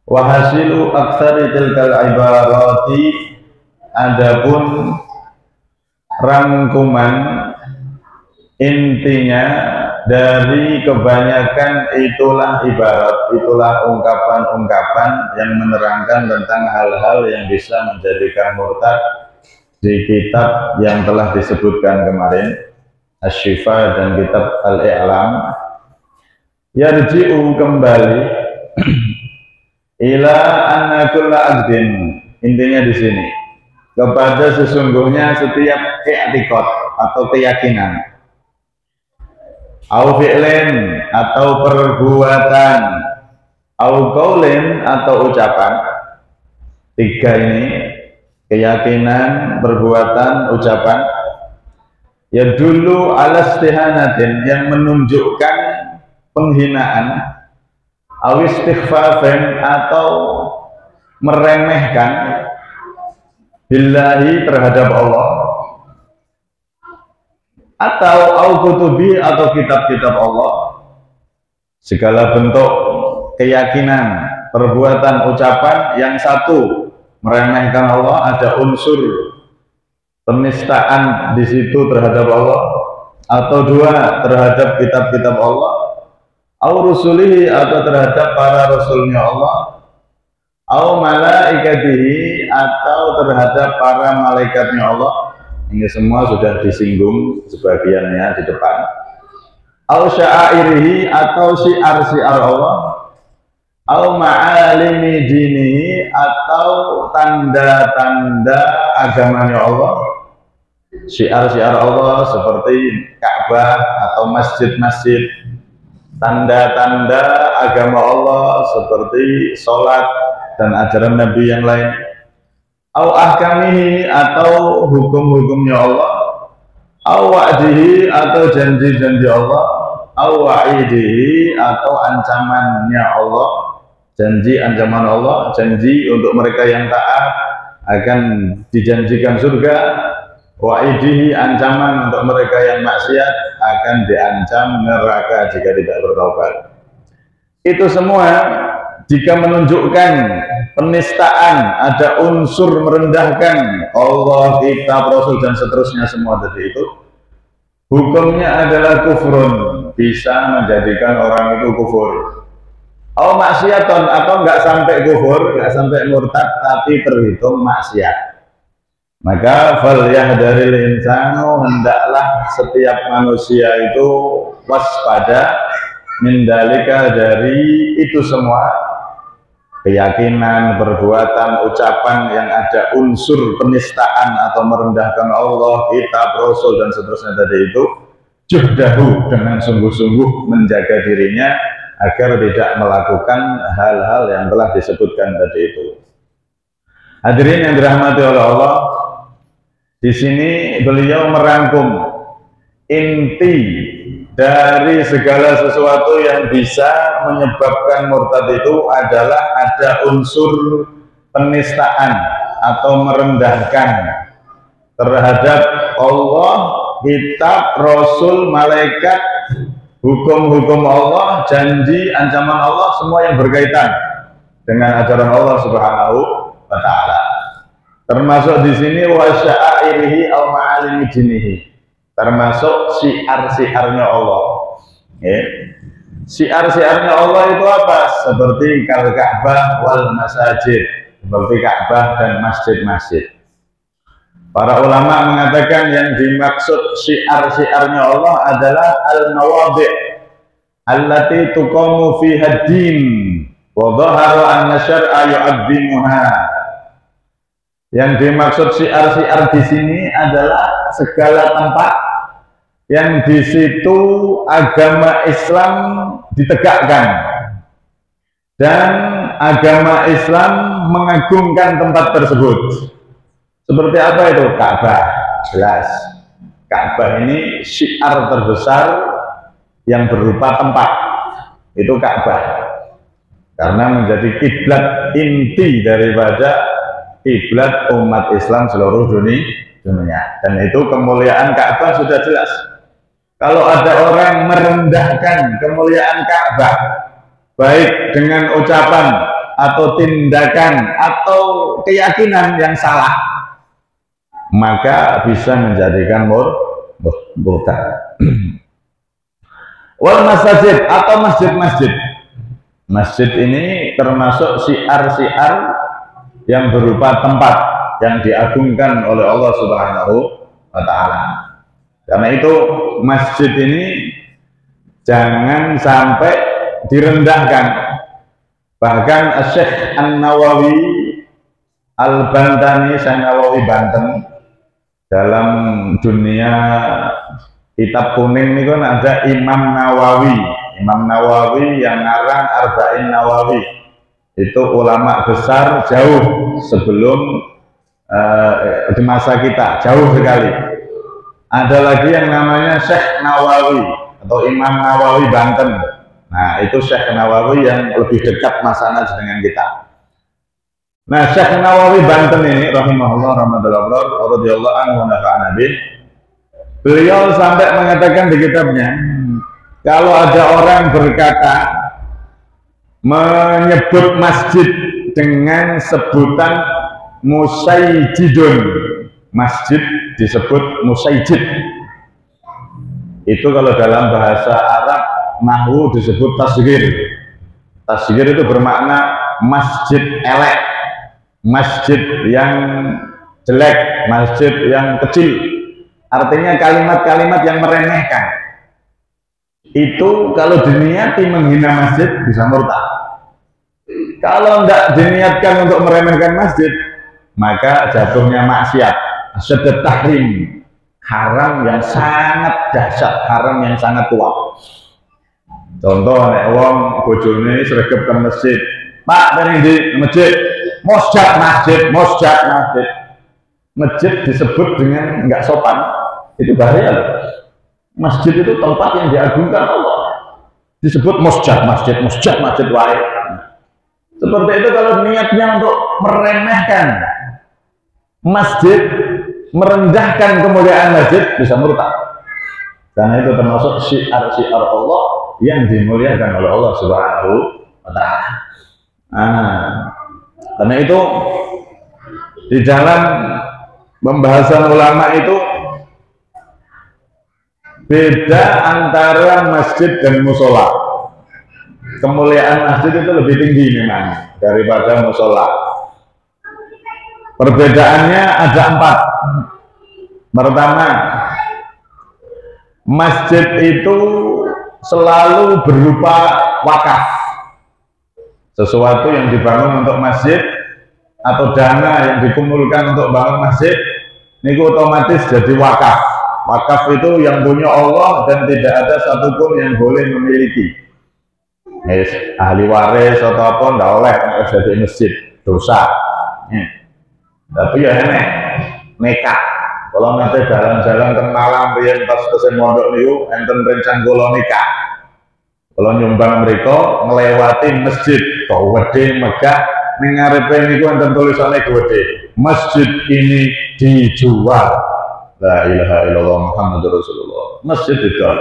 Wa hasilu aktsari tilkal ibarati, adapun rangkuman intinya dari kebanyakan itulah ibarat, itulah ungkapan-ungkapan yang menerangkan tentang hal-hal yang bisa menjadikan murtad di kitab yang telah disebutkan kemarin, Asy-Syifa dan kitab Al-I'lam. Yarji'u kembali ila anna kulla aqdin, intinya di sini kepada sesungguhnya setiap i'tiqad atau keyakinan, au fi'lin atau perbuatan, au qaulin atau ucapan. Tiga ini, keyakinan, perbuatan, ucapan, ya dulu ala istihanatin, yang menunjukkan penghinaan, au istighfafin atau meremehkan, billahi terhadap Allah, atau au kutubi atau kitab-kitab Allah. Segala bentuk keyakinan, perbuatan, ucapan yang satu meremehkan Allah, ada unsur penistaan di situ terhadap Allah, atau dua terhadap kitab-kitab Allah, au rusulihi atau terhadap para rasulnya Allah, au malaikatihi atau terhadap para malaikatnya Allah. Ini semua sudah disinggung sebagiannya di depan. Au sya'airihi atau syiar-syiar Allah, au ma'alimi dinihi atau tanda-tanda agamanya Allah. Syiar-syiar Allah seperti Ka'bah atau masjid-masjid, tanda-tanda agama Allah seperti sholat dan ajaran Nabi yang lain, au ahkamihi atau hukum-hukumnya Allah, au wa'dihi atau janji-janji Allah, au wa'idihi atau ancamannya Allah, janji ancaman Allah, janji untuk mereka yang taat akan dijanjikan surga, wa'idihi ancaman untuk mereka yang maksiat akan diancam neraka jika tidak bertaubat. Itu semua jika menunjukkan penistaan, ada unsur merendahkan Allah, kitab, Rasul dan seterusnya, semua tadi itu hukumnya adalah kufrun, bisa menjadikan orang itu kufur. Oh maksiaton, atau enggak sampai kufur, enggak sampai murtad, tapi terhitung maksiat. Maka fal yahdharil insanu, hendaklah setiap manusia itu waspada mindalika, dari itu semua keyakinan, perbuatan, ucapan yang ada unsur penistaan atau merendahkan Allah, kitab, Rasul dan seterusnya tadi itu, juhdahu, dengan sungguh-sungguh menjaga dirinya agar tidak melakukan hal-hal yang telah disebutkan tadi itu. Hadirin yang dirahmati oleh Allah, di sini beliau merangkum inti dari segala sesuatu yang bisa menyebabkan murtad itu adalah ada unsur penistaan atau merendahkan terhadap Allah, kitab, Rasul, malaikat, hukum-hukum Allah, janji, ancaman Allah, semua yang berkaitan dengan ajaran Allah Subhanahu wa Ta'ala. Termasuk di sini wa sya'airihi au ma'alimi dinihi, termasuk syiar-syiarnya Allah. Syiar-syiarnya Allah itu apa? Seperti Ka'bah wal masajid, seperti Ka'bah dan masjid-masjid. Para ulama mengatakan yang dimaksud syiar-syiarnya Allah adalah al-mawadhi' allati tuqamu fiha ad-din wa dhahara anna syar'a yu'azzimuha. Yang dimaksud syiar-syiar di sini adalah segala tempat yang di situ agama Islam ditegakkan dan agama Islam mengagungkan tempat tersebut. Seperti apa itu? Ka'bah, jelas. Ka'bah ini syiar terbesar yang berupa tempat, itu Ka'bah, karena menjadi kiblat inti daripada kiblat umat Islam seluruh dunia. Dan itu kemuliaan Ka'bah sudah jelas. Kalau ada orang merendahkan kemuliaan Ka'bah, baik dengan ucapan atau tindakan atau keyakinan yang salah, maka bisa menjadikan murtad. Wal masajid atau masjid-masjid. Masjid ini termasuk syiar-syiar yang berupa tempat yang diagungkan oleh Allah Subhanahu wa Ta'ala. Karena itu masjid ini jangan sampai direndahkan. Bahkan Syekh An-Nawawi Al-Bantani, Syekh Nawawi Banten, dalam dunia kitab kuning ini kan ada Imam Nawawi. Imam Nawawi yang ngarang Arba'in Nawawi. Itu ulama besar jauh sebelum di masa kita, jauh sekali. Ada lagi yang namanya Syekh Nawawi atau Imam Nawawi Banten. Nah, itu Syekh Nawawi yang lebih dekat masanya dengan kita. Nah, Syekh Nawawi Banten ini rahimahullah radhiyallahu anhu nafa'ana bih. Beliau sampai mengatakan di kitabnya, kalau ada orang berkata menyebut masjid dengan sebutan musaijidun, masjid disebut musaijid, itu kalau dalam bahasa Arab nahwu disebut tasghir. Tasghir itu bermakna masjid elek, masjid yang jelek, masjid yang kecil. Artinya kalimat-kalimat yang meremehkan. Itu kalau diniati menghina masjid bisa murtad. Kalau tidak diniatkan untuk meremehkan masjid, maka jatuhnya maksiat, asyaddat tahrim, haram yang sangat dahsyat, haram yang sangat kuat. Contoh, nek wong bojone sregep ke masjid, Pak dari di masjid, mosjad masjid, mosjad masjid. Masjid disebut dengan nggak sopan, itu bahaya loh. Masjid itu tempat yang diagungkan Allah, disebut mosjad masjid, mosjad masjid wae. Seperti itu kalau niatnya untuk meremehkan masjid, merendahkan kemuliaan masjid, bisa murtad. Karena itu termasuk syiar-syiar Allah yang dimuliakan oleh Allah Subhanahu wa Ta'ala. Karena itu di dalam pembahasan ulama itu beda antara masjid dan musola. Kemuliaan masjid itu lebih tinggi memang daripada musola. Perbedaannya ada 4. Pertama, masjid itu selalu berupa wakaf. Sesuatu yang dibangun untuk masjid atau dana yang dikumpulkan untuk bangun masjid, ini otomatis jadi wakaf. Wakaf itu yang punya Allah dan tidak ada satupun yang boleh memiliki. Ahli waris atau apa tidak oleh jadi masjid, dosa. Tapi ya enek nekat. Kalau nanti jalan-jalan ke Malang, riyen pas ke mondok niku enten rencang kula nikah. Kalau nyumbang mereka ngelewati masjid, kau gede megah, ning ngarepe niku enten tulisane gede. Masjid ini dijual. La ilaha illallah Muhammadur Rasulullah. Masjid dijual.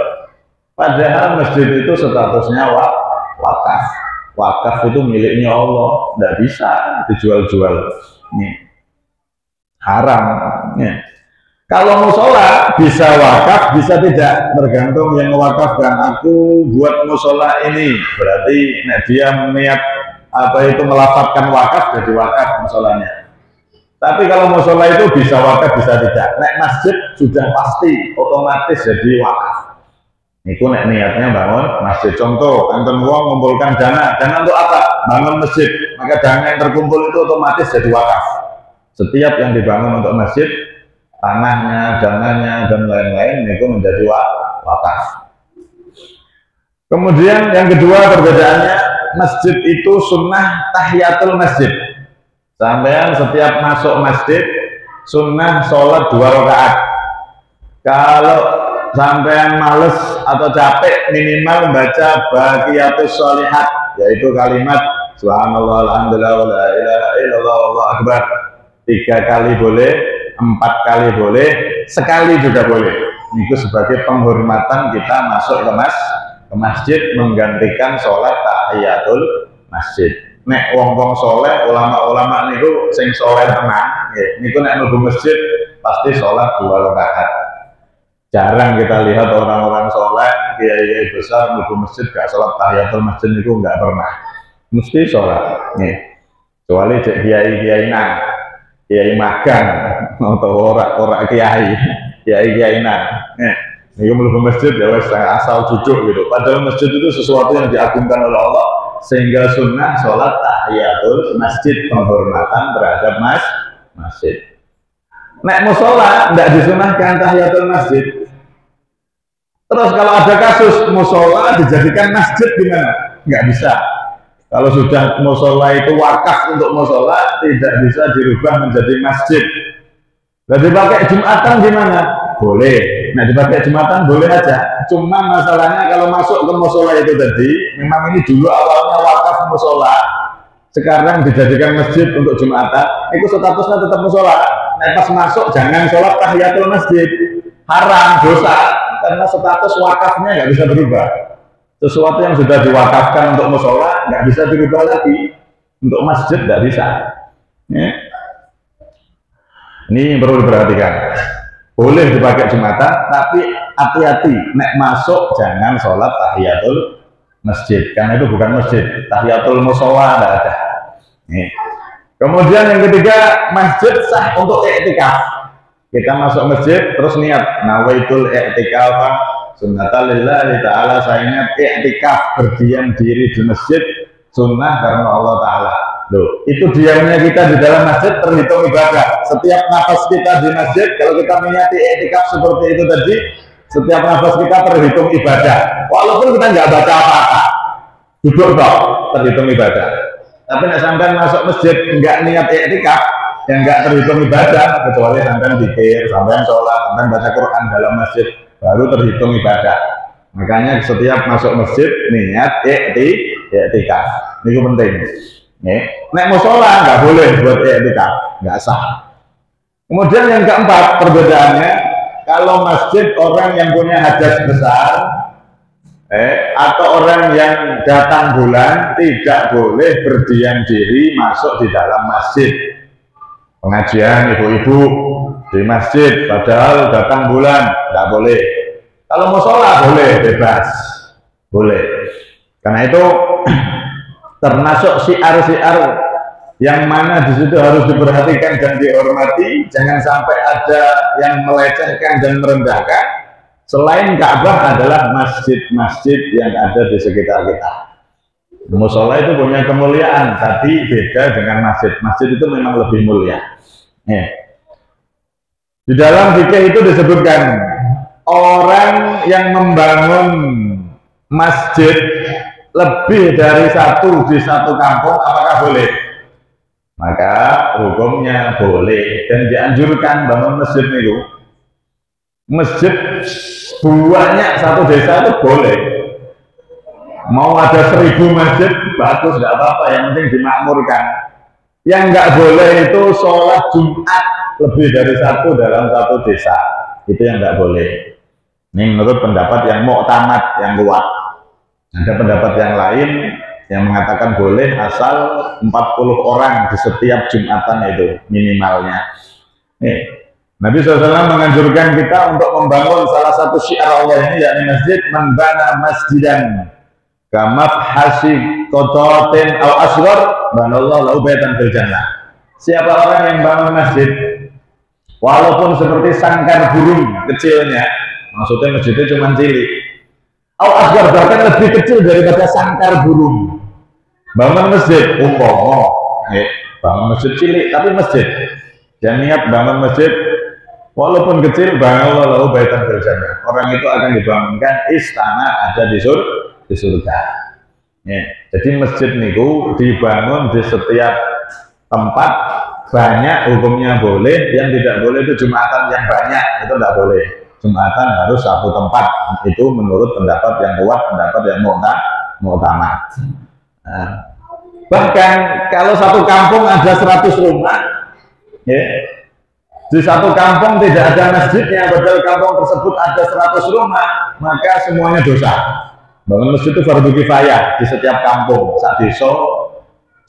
Padahal masjid itu statusnya wakaf. Wakaf itu miliknya Allah, tidak bisa dijual-jual. Haram. Kalau musola bisa wakaf, bisa tidak, tergantung yang mewakafkan. Aku buat musola ini, berarti nah, dia niat apa itu melafatkan wakaf, jadi wakaf musolanya. Tapi kalau musola itu bisa wakaf, bisa tidak. Nek masjid sudah pasti otomatis jadi wakaf. Itu nek niatnya bangun masjid. Contoh, enten wong mengumpulkan dana untuk apa? Bangun masjid. Maka dana yang terkumpul itu otomatis jadi wakaf. Setiap yang dibangun untuk masjid, tanahnya, dananya, dan lain-lain itu menjadi wakaf. Kemudian yang kedua perbedaannya, masjid itu sunnah tahiyatul masjid. Sampean setiap masuk masjid sunnah sholat 2 rakaat. Kalau sampean males atau capek, minimal baca baqiyatus sholihat, yaitu kalimat subhanallah alhamdulillah wa la ilaha illallah wallahu akbar. 3 kali boleh, 4 kali boleh, sekali juga boleh. Itu sebagai penghormatan kita masuk ke masjid menggantikan sholat tahiyatul masjid. nek wong-wong soleh, ulama-ulama niku sing soleh tenang, niku nek mlebu masjid pasti sholat 2 rakaat. Jarang kita lihat orang-orang soleh, kiai besar mlebu masjid gak sholat tahiyatul masjid niku nggak pernah. Mesti sholat. Nih, kecuali kiai nang, kiai magang atau orang kiai nang. Niku mlebu masjid ya wes asal duduk gitu. Padahal masjid itu sesuatu yang diagungkan oleh Allah, sehingga sunnah sholat tahiyatul masjid, penghormatan terhadap masjid. Nek musola tidak disunahkan tahiyatul masjid. Terus kalau ada kasus musola dijadikan masjid gimana? Nggak bisa. Kalau sudah musola itu wakaf untuk musola, tidak bisa dirubah menjadi masjid. Nah, dipakai Jumatan gimana? Boleh. Nah, dipakai Jumatan boleh aja. Cuma masalahnya kalau masuk ke musola itu tadi, memang ini dulu awalnya wakaf musola, sekarang dijadikan masjid untuk Jumatan, itu statusnya tetap musola. Nah, pas masuk jangan sholat tahiyatul masjid, haram, dosa, karena status wakafnya nggak bisa berubah. Sesuatu yang sudah diwakafkan untuk musola nggak bisa dirubah lagi, untuk masjid nggak bisa. Ini perlu diperhatikan. Boleh dipakai Jumatan, tapi hati-hati, nek masuk jangan sholat tahiyatul masjid, karena itu bukan masjid. Tahiyatul musola tidak ada. Kemudian yang ketiga, masjid sah untuk i'tikaf. Kita masuk masjid terus niat nawaitul i'tikaf sunnatan lillahi ta'ala, saya niat i'tikaf, berdiam diri di masjid sunnah karena Allah Ta'ala. Loh, itu diamnya kita di dalam masjid terhitung ibadah. Setiap nafas kita di masjid, kalau kita niati i'tikaf seperti itu tadi, setiap nafas kita terhitung ibadah. Walaupun kita nggak baca apa-apa, duduk toh terhitung ibadah. Tapi nek sampean masuk masjid nggak niat i'tikaf, yang nggak terhitung ibadah, kecuali sampean zikir, sampean sholat, sampean baca Quran dalam masjid, baru terhitung ibadah. Makanya setiap masuk masjid niat i'tikaf. Ini penting. Nek musola nggak boleh buat i'tikaf, nggak sah. Kemudian yang keempat perbedaannya, kalau masjid orang yang punya hadas besar, atau orang yang datang bulan tidak boleh berdiam diri masuk di dalam masjid. Pengajian ibu-ibu di masjid padahal datang bulan tidak boleh. Kalau musola boleh, bebas, boleh. Karena itu termasuk syiar-syiar yang mana di situ harus diperhatikan dan dihormati. Jangan sampai ada yang melecehkan dan merendahkan. Selain Ka'bah adalah masjid-masjid yang ada di sekitar kita. Musola itu punya kemuliaan, tapi beda dengan masjid. Masjid itu memang lebih mulia. Di dalam fikih itu disebutkan, orang yang membangun masjid lebih dari satu di satu kampung, apakah boleh? Maka hukumnya boleh dan dianjurkan bangun masjid itu. Masjid banyak satu desa itu boleh. Mau ada 1000 masjid bagus, nggak apa-apa, yang penting dimakmurkan. Yang nggak boleh itu sholat Jumat lebih dari satu dalam satu desa, itu yang nggak boleh. Ini menurut pendapat yang mu'tamad, yang kuat. Ada pendapat yang lain yang mengatakan boleh asal 40 orang di setiap Jumatan itu minimalnya. Nabi SAW menganjurkan kita untuk membangun salah satu syiar Allah ini, yakni masjid, man bana masjidan kamaf hasib kototin al asghar banallahu lahu baitan fil jannah. Siapa orang yang bangun masjid walaupun seperti sangkar burung kecilnya, maksudnya masjidnya cuma cilik, al asghar bahkan lebih kecil daripada sangkar burung, bangun masjid bangun masjid cilik tapi masjid, jangan niat bangun masjid walaupun kecil, banallahu baitan fil jannah, orang itu akan dibangunkan istana ada di surga. Jadi masjid niku dibangun di setiap tempat, banyak hukumnya boleh. Yang tidak boleh itu Jumatan yang banyak, itu tidak boleh. Jumatan harus satu tempat, itu menurut pendapat yang kuat, pendapat yang mu'tamad. Bahkan kalau satu kampung ada 100 rumah, di satu kampung tidak ada masjidnya, padahal kampung tersebut ada 100 rumah, maka semuanya dosa. Bangun masjid itu fardu kifayah di setiap kampung, sak desa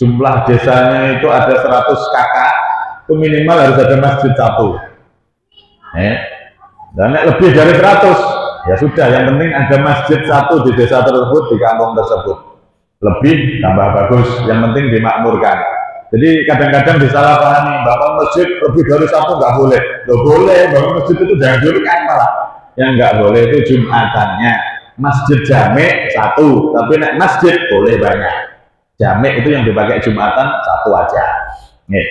jumlah desanya itu ada 100 kakak, itu minimal harus ada masjid satu. Dan lebih dari 100, ya sudah, yang penting ada masjid satu di desa tersebut, di kampung tersebut. Lebih tambah bagus, yang penting dimakmurkan. Jadi kadang-kadang disalahpahami, bangun masjid lebih dari satu nggak boleh. Nggak boleh, bangun masjid itu dianjurkan malah. Yang nggak boleh itu jumatannya. Masjid jamek satu, tapi nek masjid boleh banyak. Jamek itu yang dipakai jumatan satu aja. Nih.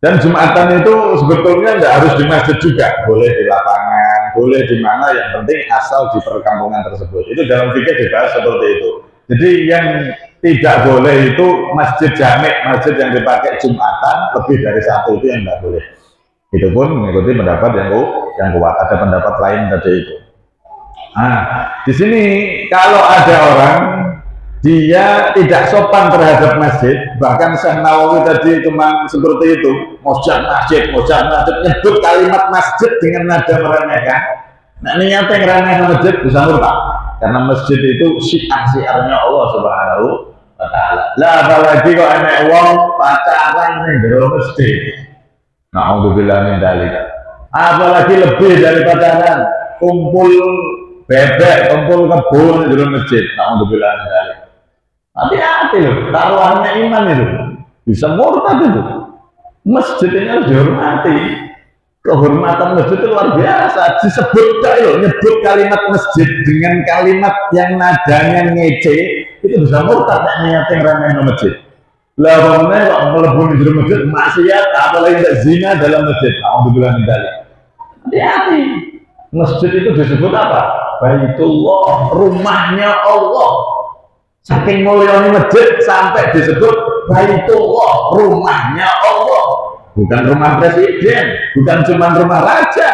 Dan jumatan itu sebetulnya nggak harus di masjid juga, boleh di lapangan, boleh di mana, yang penting asal di perkampungan tersebut. Itu dalam fikih dibahas seperti itu. Jadi yang tidak boleh itu masjid jamek, masjid yang dipakai jumatan lebih dari satu, itu yang nggak boleh. Itu pun mengikuti pendapat yang kuat. Ada pendapat lain tadi itu. Nah, di sini kalau ada orang dia tidak sopan terhadap masjid, bahkan Syekh Nawawi tadi cuma seperti itu, masjid, nyebut kalimat masjid dengan nada meremehkan. Nah, niatnya ngeremehkan masjid bisa murtad, karena masjid itu syiar-syiarnya Allah Subhanahu wa Ta'ala. Lah apalagi kok enek wong pacaran ning jero masjid. Na'udzubillah min dzalik. Apalagi lebih dari pacaran, kumpul bebek, kumpul kebun di jero masjid. Na'udzubillah min dzalik. Hati-hati loh, taruhannya iman itu bisa murtad itu. Masjid ini harus dihormati. Kehormatan masjid itu luar biasa. Disebut loh, nyebut kalimat masjid dengan kalimat yang nadanya ngece, itu bisa murtad niatnya ngeremehin masjid. Lah bagaimana kok melebur di masjid maksiat, apalagi tidak zina dalam masjid. Alhamdulillah min dzalik. Hati-hati. Masjid itu disebut apa? Baitullah, rumahnya Allah. Saking mulyanya masjid sampai disebut Baitullah, rumahnya Allah. Bukan rumah presiden, bukan cuma rumah raja,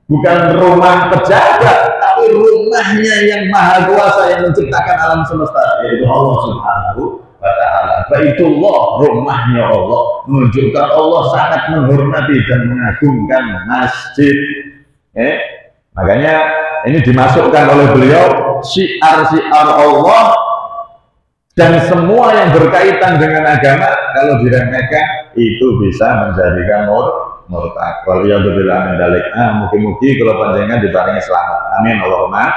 bukan rumah pejabat, tapi rumahnya yang maha kuasa yang menciptakan alam semesta, yaitu Allah Subhanahu wa Ta'ala. Baitullah, rumahnya Allah, menunjukkan Allah sangat menghormati dan mengagungkan masjid. Makanya ini dimasukkan oleh beliau syiar-syiar Allah. Dan semua yang berkaitan dengan agama kalau diremehkan itu bisa menjadikan murtad. Waliyadzubillah min dzalik. Mugi-mugi kalau panjenengan diparingi selamat. Amin Allahumma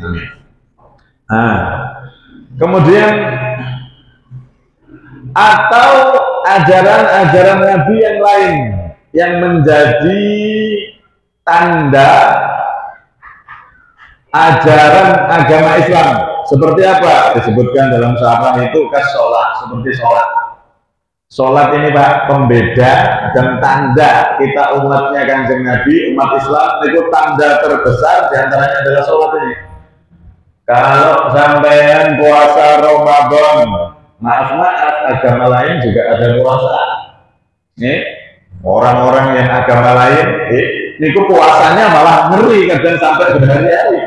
amin. Kemudian atau ajaran-ajaran Nabi yang lain yang menjadi tanda ajaran agama Islam. Seperti apa? Disebutkan dalam syarah itu sholat, seperti sholat. Sholat ini Pak, pembeda dan tanda kita umatnya Kanjeng Nabi, umat Islam itu tanda terbesar diantaranya adalah sholat ini. Kalau sampean puasa Ramadan, maaf agama lain juga ada puasa. Nih, orang-orang yang agama lain, ini puasanya malah ngeri kadang sampai berhari-hari.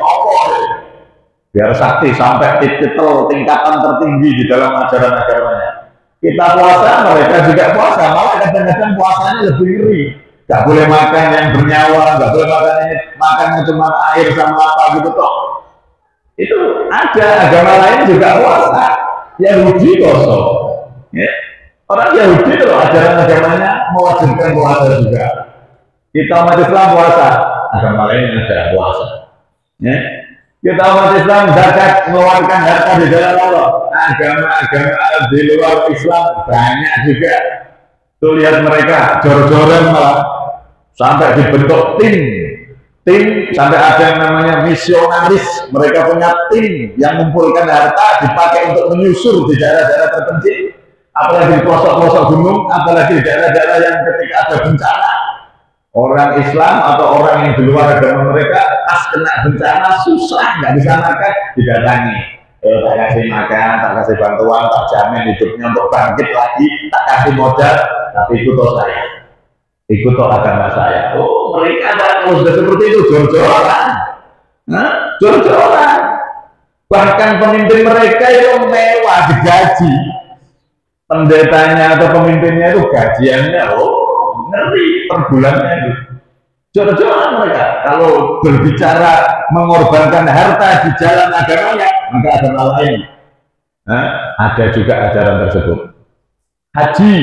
Biar sakti sampai titel tingkatan tertinggi di dalam ajaran agamanya. Kita puasa, mereka juga puasa, malah kadang-kadang puasanya lebih ngeri. Gak boleh makan yang bernyawa, gak boleh makannya cuma air sama apa gitu toh. Itu ada agama lain juga puasa. Yahudi kosong. Ya. Orang Yahudi itu ajaran agamanya mewajibkan puasa juga. Kita umat Islam puasa, agama lain ada puasa. Ya. Kita umat Islam zakat mengeluarkan harta di jalan Allah. Agama-agama di luar Islam banyak juga. Tuh lihat mereka jor-joran malah sampai dibentuk tim sampai ada yang namanya misionaris. Mereka punya tim yang mengumpulkan harta dipakai untuk menyusur di daerah-daerah terpencil, apalagi di pelosok-pelosok gunung, apalagi di daerah-daerah yang ketika ada bencana. Orang Islam atau orang yang di luar agama mereka pas kena bencana susah nggak bisa makan, didatangi. Tak kasih makan, tak kasih bantuan, tak jamin hidupnya untuk bangkit lagi, tak kasih modal, tapi ikut saya, ikut agama saya. Oh mereka kalau sudah seperti itu jor-joran, jor-joran. Bahkan pemimpin mereka itu mewah digaji, pendetanya atau pemimpinnya itu gajiannya ngeri per bulannya itu. Jor-joran mereka. Kalau berbicara mengorbankan harta di jalan agamanya, maka agama lain ada juga ajaran tersebut. haji,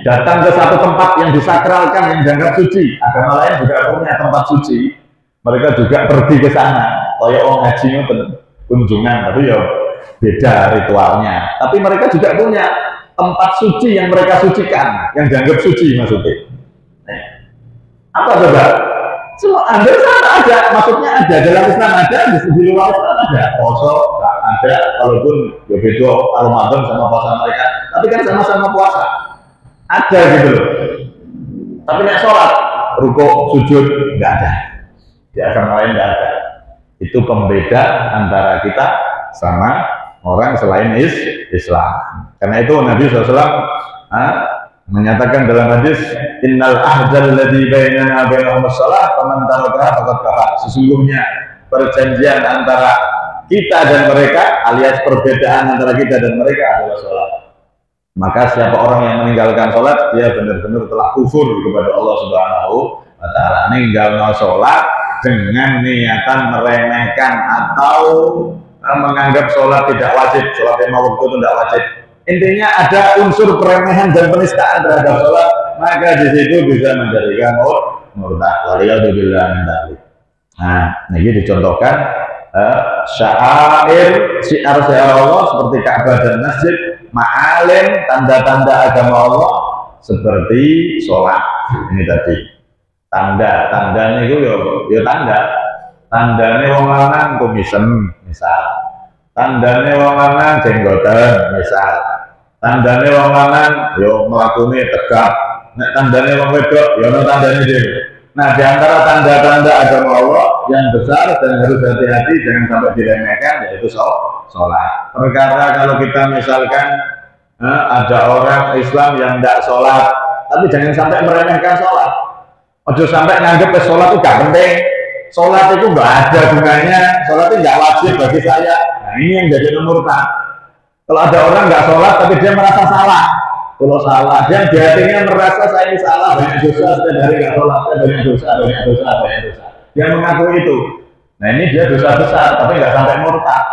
datang ke satu tempat yang disakralkan, yang dianggap suci. Agama lain juga punya tempat suci, mereka juga pergi ke sana. Kayak orang haji itu kunjungan, tapi ya beda ritualnya. Tapi mereka juga punya tempat suci yang mereka sucikan, yang dianggap suci maksudnya. Apa coba? Semua hampir sama ada, maksudnya ada dalam Islam ada, di luar Islam ada. Poso ada, walaupun ya beda Ramadan sama puasa mereka, tapi kan sama-sama puasa. Ada gitu loh. Tapi nek sholat, rukuk, sujud nggak ada. Di agama lain nggak ada. Itu pembeda antara kita sama orang selain Islam. Karena itu Nabi SAW menyatakan dalam hadis, innal ahdal ladzi bainana bainahum shalah faman tarakaha faqad kafar. Sesungguhnya perjanjian antara kita dan mereka, alias perbedaan antara kita dan mereka adalah sholat. Maka siapa orang yang meninggalkan sholat, dia benar-benar telah kufur kepada Allah Subhanahu wa Ta'ala. Meninggalkan sholat dengan niatan meremehkan atau menganggap sholat tidak wajib, sholat lima waktu itu tidak wajib. Intinya ada unsur peremehan dan penistaan terhadap sholat, maka di situ bisa menjadikan murtad. Waliyadzubillah min dzalik. Nah, ini dicontohkan syiar Allah seperti Ka'bah dan masjid, ma'alim tanda-tanda agama Allah seperti sholat. Ini tadi tandanya itu ya tandanya wong lanang kumisen misal, tandanya wong lanang jenggoten misal, tandanya wong lanang yo mlakune tegak, nek tandanya wong wedok yo ono tandane dhewe. Nah, di antara tanda-tanda agama Allah yang besar dan harus hati-hati jangan sampai diremehkan yaitu sholat. Perkara kalau kita misalkan ada orang Islam yang tidak sholat, tapi jangan sampai meremehkan sholat. Ojo sampai nganggep sholat itu gak penting. Sholat itu nggak ada gunanya, sholat itu nggak wajib bagi saya. Nah, ini yang jadi murtad. Kalau ada orang nggak sholat tapi dia merasa salah, kalau salah dia di hatinya merasa saya ini salah, banyak dosa, setiap hari nggak sholat, banyak dosa. Dia mengaku itu. Nah, ini dia dosa besar tapi nggak sampai murtad.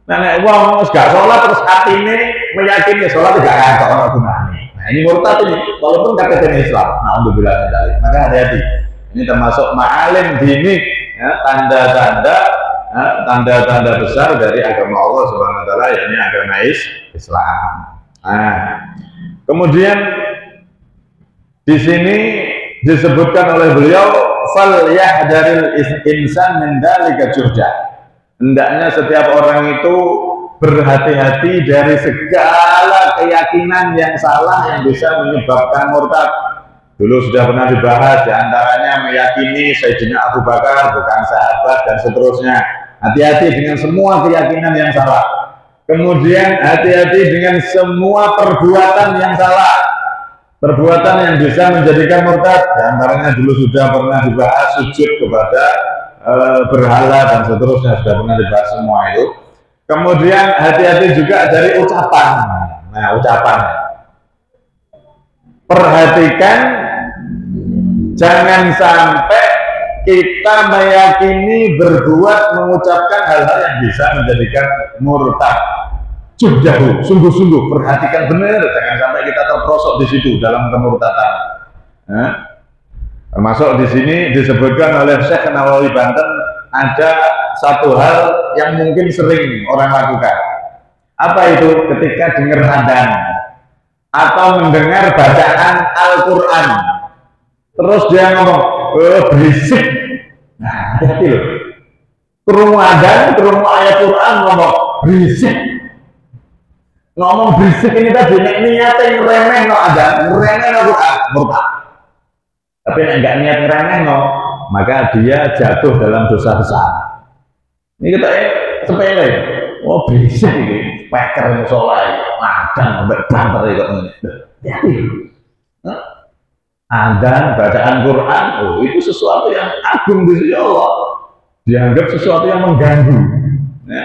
Nah, nek wong nggak sholat terus hati ini meyakini sholat tidak ada orang gunanya. Nah, ini murtad ini, walaupun KTP Islam. Nah, alhamdulillah, maka hati-hati. Ini termasuk ma'alim dini, ya, tanda-tanda besar dari agama Allah Subhanahu wa Ta'ala, yakni agama Islam. Nah, kemudian di sini disebutkan oleh beliau, fal yahdaril insan min dzalika jurja. Hendaknya setiap orang itu berhati-hati dari segala keyakinan yang salah yang bisa menyebabkan murtad. Dulu sudah pernah dibahas, diantaranya meyakini Sayyidina Abu Bakar bukan sahabat dan seterusnya. Hati-hati dengan semua keyakinan yang salah. Kemudian hati-hati dengan semua perbuatan yang salah, perbuatan yang bisa menjadikan murtad. Diantaranya dulu sudah pernah dibahas sujud kepada berhala dan seterusnya, sudah pernah dibahas semua itu. Kemudian hati-hati juga dari ucapan. Nah, ucapan, perhatikan jangan sampai kita meyakini berbuat mengucapkan hal-hal yang bisa menjadikan murtad. Jauh, sungguh-sungguh perhatikan benar, jangan sampai kita terperosok di situ dalam kemurtadan. Termasuk di sini disebutkan oleh Syekh Nawawi Banten ada satu hal yang mungkin sering orang lakukan. Apa itu? Ketika dengar adzan atau mendengar bacaan Al-Quran, terus dia ngomong, berisik. Nah, hati-hati loh. Krungu adzan, krungu ayat Quran, ngomong berisik. Ngomong berisik ini tadi niatnya ngeremeh no adzan, ngeremeh no Quran, murtad. Tapi enggak niat ngeremeh no, maka dia jatuh dalam dosa besar. Ini kita sepele. Oh, berisik ini, speaker musola, adzan sampai banter kok ini. Hati. Adzan, bacaan Quran, oh itu sesuatu yang agung di sisi Allah, dianggap sesuatu yang mengganggu. Ya.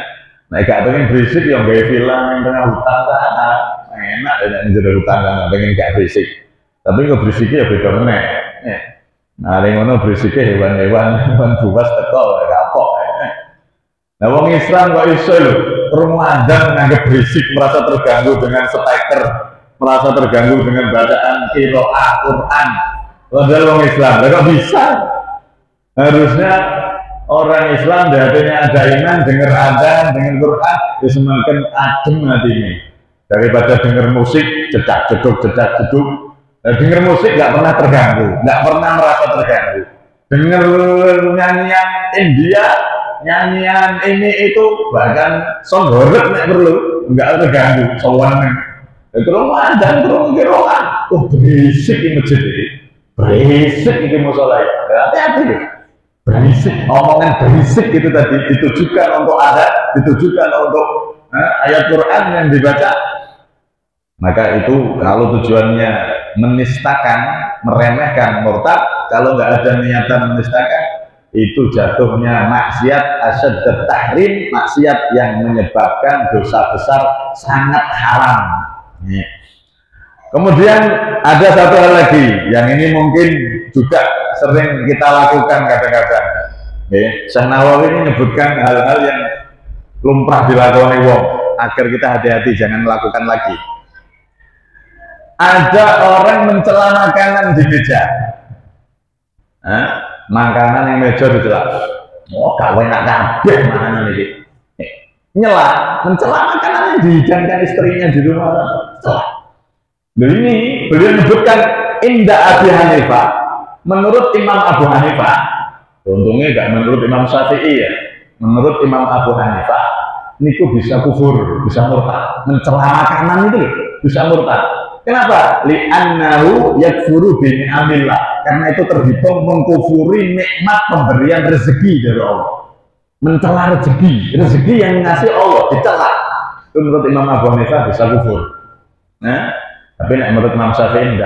Nah, gak pengen berisik yang gaya film yang tengah hutan sana, enak dan jadi hutan kan, pengen gak berisik. Tapi kalau berisiknya ya beda meneh. Ya. Nah, yang mana berisiknya hewan buas teko, kapok. Nah, wong Islam kok iso lho, krungu adzan nganggep berisik, merasa terganggu dengan speaker. merasa terganggu dengan bacaan qiraah Quran. Padahal orang Islam, kok bisa? Harusnya orang Islam di hatinya ada iman, dengar adzan, dengar Quran, ya semakin adem hatinya. Daripada dengar musik, cedak jeduk. Nah, dengar musik nggak pernah terganggu, nggak pernah merasa terganggu. Dengar nyanyian India, nyanyian ini itu, bahkan song horeg nek perlu, nggak terganggu. Sowan terus adzan, terus qiraah, berisik di masjid ini, berisik di musola. Hati-hati deh. Berisik, omongan berisik itu tadi ditujukan untuk ada, ditujukan untuk ayat Quran yang dibaca, maka itu kalau tujuannya menistakan, meremehkan, murtad, kalau nggak ada niatan menistakan, itu jatuhnya maksiat asyaddat tahrim, maksiat yang menyebabkan dosa besar sangat haram. Kemudian ada satu hal lagi yang ini mungkin juga sering kita lakukan kadang-kadang. Syekh Nawawi ini menyebutkan hal-hal yang lumrah dilakukan wong agar kita hati-hati jangan melakukan lagi. Ada orang mencela makanan di meja, makanan yang meja dicela. Oh, gak enak kabeh makanan ini. Nyela, mencela makanan yang dihidangkan istrinya di rumah. Celah. Ini beliau menyebutkan inda Abi Hanifah, menurut Imam Abu Hanifah, untungnya gak menurut Imam Syafi'i ya, menurut Imam Abu Hanifah, niku bisa kufur, bisa murtad, mencela makanan itu bisa murtad. Kenapa? Li'annahu yakfuru bi ni'amillah, karena itu terhitung mengkufuri nikmat pemberian rezeki dari Allah. Mencela rezeki yang ngasih Allah dicela. Itu menurut Imam Abu Hanifah bisa kufur. Nah, tapi menurut Imam Syafi'i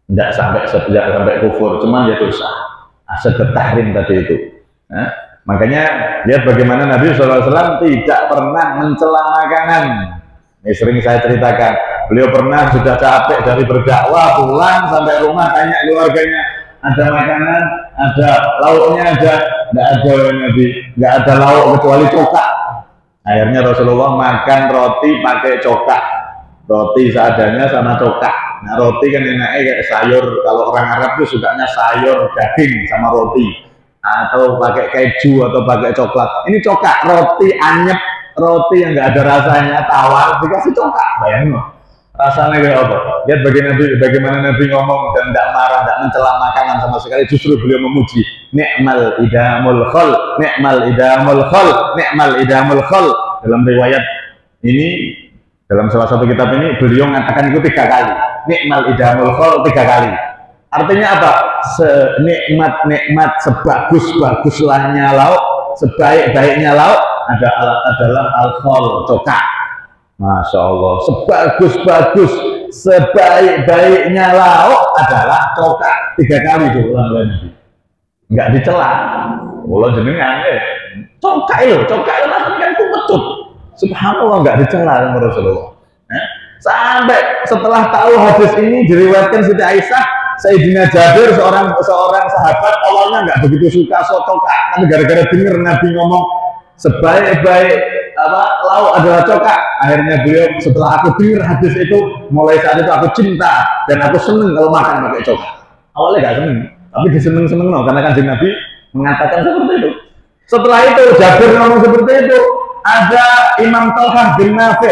tidak sampai kufur, cuman ya dosa. Asyaddat tahrim tadi itu. Nah, makanya lihat bagaimana Nabi SAW tidak pernah mencela makanan. Ini sering saya ceritakan. Beliau pernah sudah capek dari berdakwah, pulang sampai rumah tanya keluarganya, ada makanan, ada lauknya, nggak ada Nabi, nggak ada lauk kecuali cokak. Akhirnya Rasulullah makan roti pakai cokak. Roti seadanya sama cokak. Nah, roti kan enaknya kayak sayur. Kalau orang Arab tuh sukanya sayur daging sama roti, atau pakai keju atau pakai coklat. Ini cokak, roti anyep, roti yang nggak ada rasanya, tawar dikasih cokak. Bayangin loh, rasanya kayak apa? Lihat bagaimana Nabi ngomong dan tidak marah, tidak mencela makanan sama sekali. Justru beliau memuji. Ni'mal idamul khol, ni'mal idamul khol, ni'mal idamul khol. Dalam riwayat ini, dalam salah satu kitab ini beliau mengatakan itu 3 kali. Nikmal idamul khol 3 kali. Artinya apa? Senikmat-nikmat, sebagus-baguslahnya lauk, sebaik-baiknya lauk adalah al-khol, cokak. Masya Allah, sebagus-bagus, sebaik-baiknya lauk adalah cokak. 3 kali itu ulang lagi. Enggak dicela. Ulang jenengan cokak itu rasanya kan kumetut. Subhanallah, nggak dicela sama Rasulullah. Sampai setelah tahu hadis ini diriwayatkan Siti Aisyah, Sayyidina Jabir seorang sahabat awalnya nggak begitu suka cokak, tapi gara-gara dengar Nabi ngomong sebaik-baik lauk adalah cokak, akhirnya beliau setelah aku dengar hadis itu, mulai saat itu aku cinta dan aku seneng kalau makan pakai cokak. Awalnya nggak seneng, tapi diseneng-seneng karena kan Nabi mengatakan seperti itu. Setelah itu Jabir ngomong seperti itu. Ada Imam Talhah bin Nafi,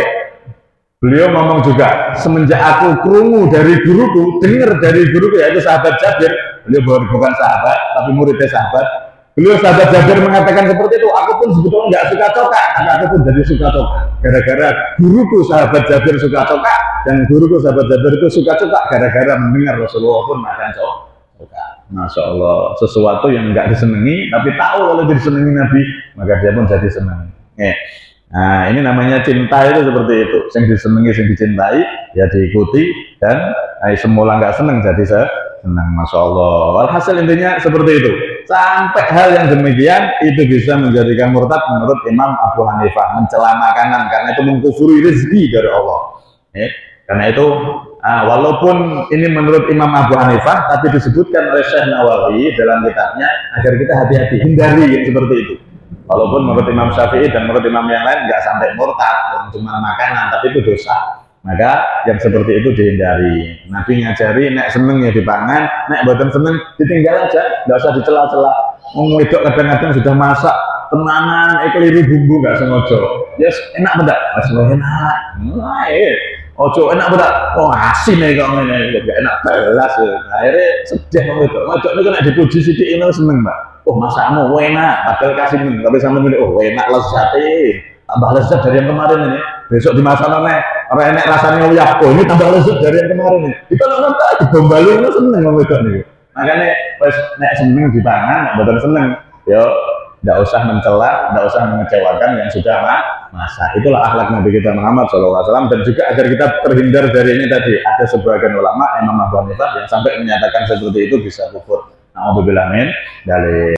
beliau ngomong juga, semenjak aku krungu dari guruku, dengar dari guruku yaitu sahabat Jabir, beliau bukan sahabat tapi muridnya sahabat, beliau sahabat Jabir mengatakan seperti itu, aku pun sebetulnya nggak suka cokak, tapi aku pun jadi suka cokak gara-gara guruku sahabat Jabir suka cokak dan guruku sahabat Jabir itu suka cokak gara-gara mendengar Rasulullah pun makan cokak. Masya Allah, sesuatu yang nggak disenangi tapi tahu kalau disenangi Nabi, maka dia pun jadi senang. Nah, ini namanya cinta itu seperti itu. Yang disenangi, yang dicintai, ya diikuti, dan semula nggak seneng jadi senang. Masya Allah. Walhasil intinya seperti itu. Sampai hal yang demikian itu bisa menjadikan murtad menurut Imam Abu Hanifah, mencela makanan karena itu mengkufuri rezeki dari Allah. Karena itu, walaupun ini menurut Imam Abu Hanifah, tapi disebutkan oleh Syekh Nawawi dalam kitabnya agar kita hati-hati, hindari yang seperti itu. Walaupun menurut Imam Syafi'i dan menurut imam yang lain nggak sampai murtad, cuma makanan, tapi itu dosa. Maka yang seperti itu dihindari. Nabi ngajari nek seneng ya dipangan, nek boten seneng ditinggal aja, nggak usah dicela-cela. Wong wedok kadang-kadang sudah masak tenanan, keliru bumbu nggak sengaja. Yes, enak bedak, mas enak. Nah, ojo enak bedak, oh asin nih kok ini, nggak enak belas. Akhirnya sedih wong wedok. Wedok itu kena dipuji sidik ini seneng mbak. Oh masamu enak, padahal kasih minum, tapi sama ini oh enak lezat tambah lezat dari yang kemarin ini. Besok dimasak nih, orang enak rasanya uyah, oh ini tambah lezat dari yang kemarin ini. Kita nonton dibombalu itu seneng wong wedok nih. Makanya pas nek seneng dipangan, nek boten seneng, yo tidak usah mencela, tidak usah mengecewakan yang sudah masak. Itulah akhlak Nabi kita Muhammad SAW. Dan juga agar kita terhindar dari ini tadi, ada sebagian ulama Imam Abu Hanifah yang sampai menyatakan seperti itu bisa kufur. Alhamdulillah, dari